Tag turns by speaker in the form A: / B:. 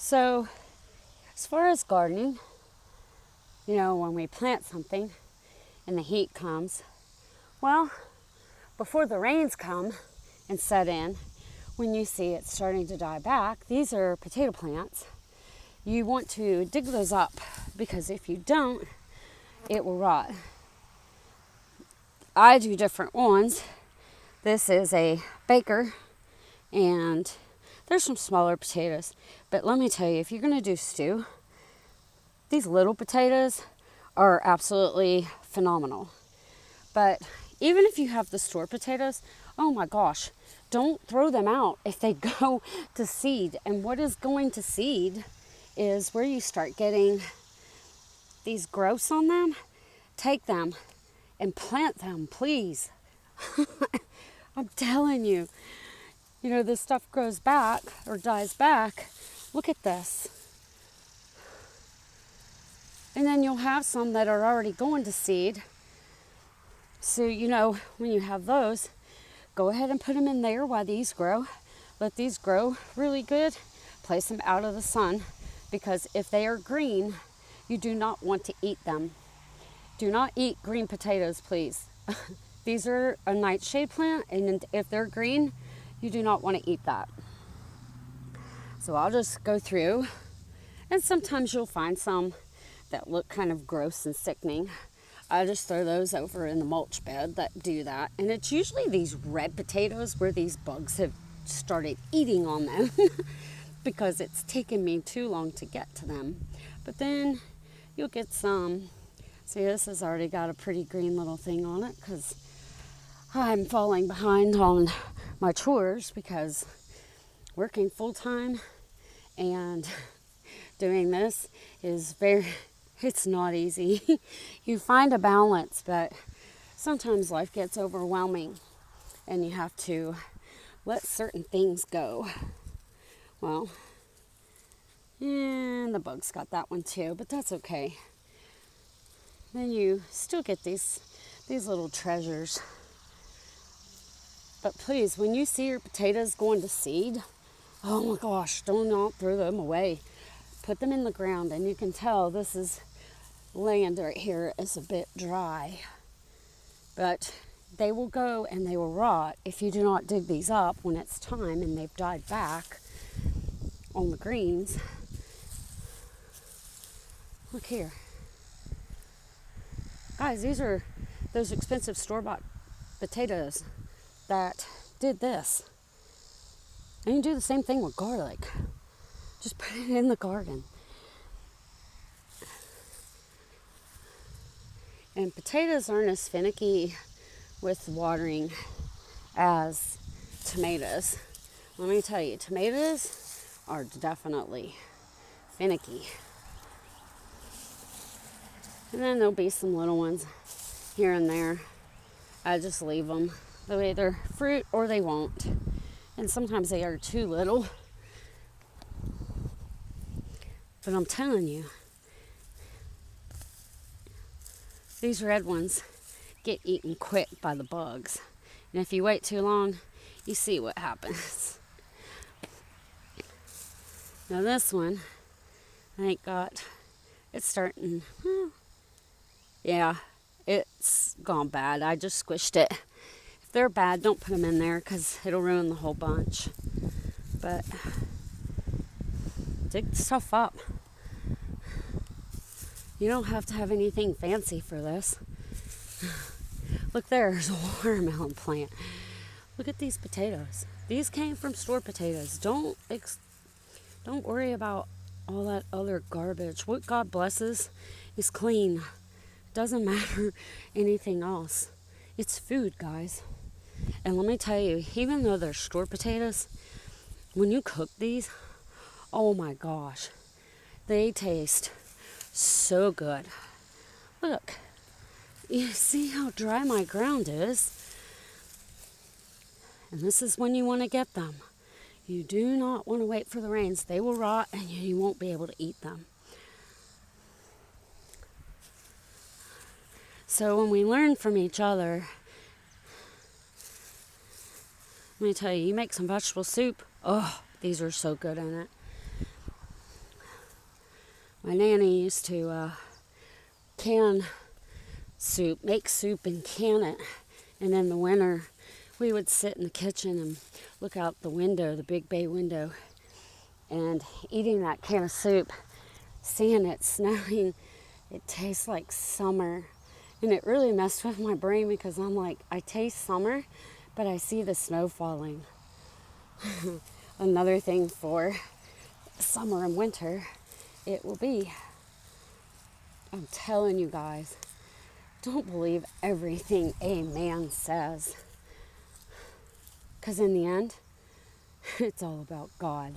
A: So, as far as gardening, when we plant something and the heat comes, well, before the rains come and set in, when you see it starting to die back, these are potato plants. You want to dig those up because if you don't, it will rot. I do different ones. This is a Baker, and there's some smaller potatoes. But let me tell you, if you're going to do stew, these little potatoes are absolutely phenomenal. But even if you have the store potatoes, oh my gosh, don't throw them out if they go to seed. And what is going to seed is where you start getting these growths on them. Take them and plant them, please. I'm telling you, this stuff grows back or dies back. Look at this. And then you'll have some that are already going to seed. So, when you have those, go ahead and put them in there while these grow. Let these grow really good. Place them out of the sun, because if they are green, you do not want to eat them. Do not eat green potatoes, please. These are a nightshade plant, and if they're green, you do not want to eat that. So I'll just go through, and sometimes you'll find some that look kind of gross and sickening. I just throw those over in the mulch bed that do that. And it's usually these red potatoes where these bugs have started eating on them because it's taken me too long to get to them. But then you'll get some. See, this has already got a pretty green little thing on it because I'm falling behind on my chores because working full-time and doing this is it's not easy. You find a balance, but sometimes life gets overwhelming and you have to let certain things go. Well, and the bugs got that one too, but that's okay. Then you still get these little treasures. But please, when you see your potatoes going to seed, oh my gosh, do not throw them away. Put them in the ground, and you can tell this is land right here is a bit dry. But they will go and they will rot if you do not dig these up when it's time and they've died back on the greens. Look here. Guys, these are those expensive store-bought potatoes that did this. And you do the same thing with garlic. Just put it in the garden. And potatoes aren't as finicky with watering as tomatoes. Let me tell you, tomatoes are definitely finicky. And then there'll be some little ones here and there. I just leave them. They'll either fruit or they won't. And sometimes they are too little. But I'm telling you, these red ones get eaten quick by the bugs. And if you wait too long, you see what happens. Now this one, thank God, it's starting, yeah, it's gone bad. I just squished it. If they're bad, don't put them in there because it'll ruin the whole bunch. But dig the stuff up. You don't have to have anything fancy for this. Look, there's a watermelon plant. Look at these potatoes. These came from store potatoes. Don't worry about all that other garbage. What God blesses is clean. Doesn't matter anything else. It's food, guys. And let me tell you, even though they're store potatoes, when you cook these, oh my gosh, they taste so good. Look, you see how dry my ground is? And this is when you want to get them. You do not want to wait for the rains. They will rot and you won't be able to eat them. So when we learn from each other, let me tell you, you make some vegetable soup. Oh, these are so good in it. My nanny used to can soup, make soup and can it. And in the winter, we would sit in the kitchen and look out the window, the big bay window, and eating that can of soup, seeing it snowing, it tastes like summer. And it really messed with my brain because I'm like, I taste summer, but I see the snow falling. Another thing for summer and winter, it will be. I'm telling you guys, don't believe everything a man says. Because in the end, it's all about God.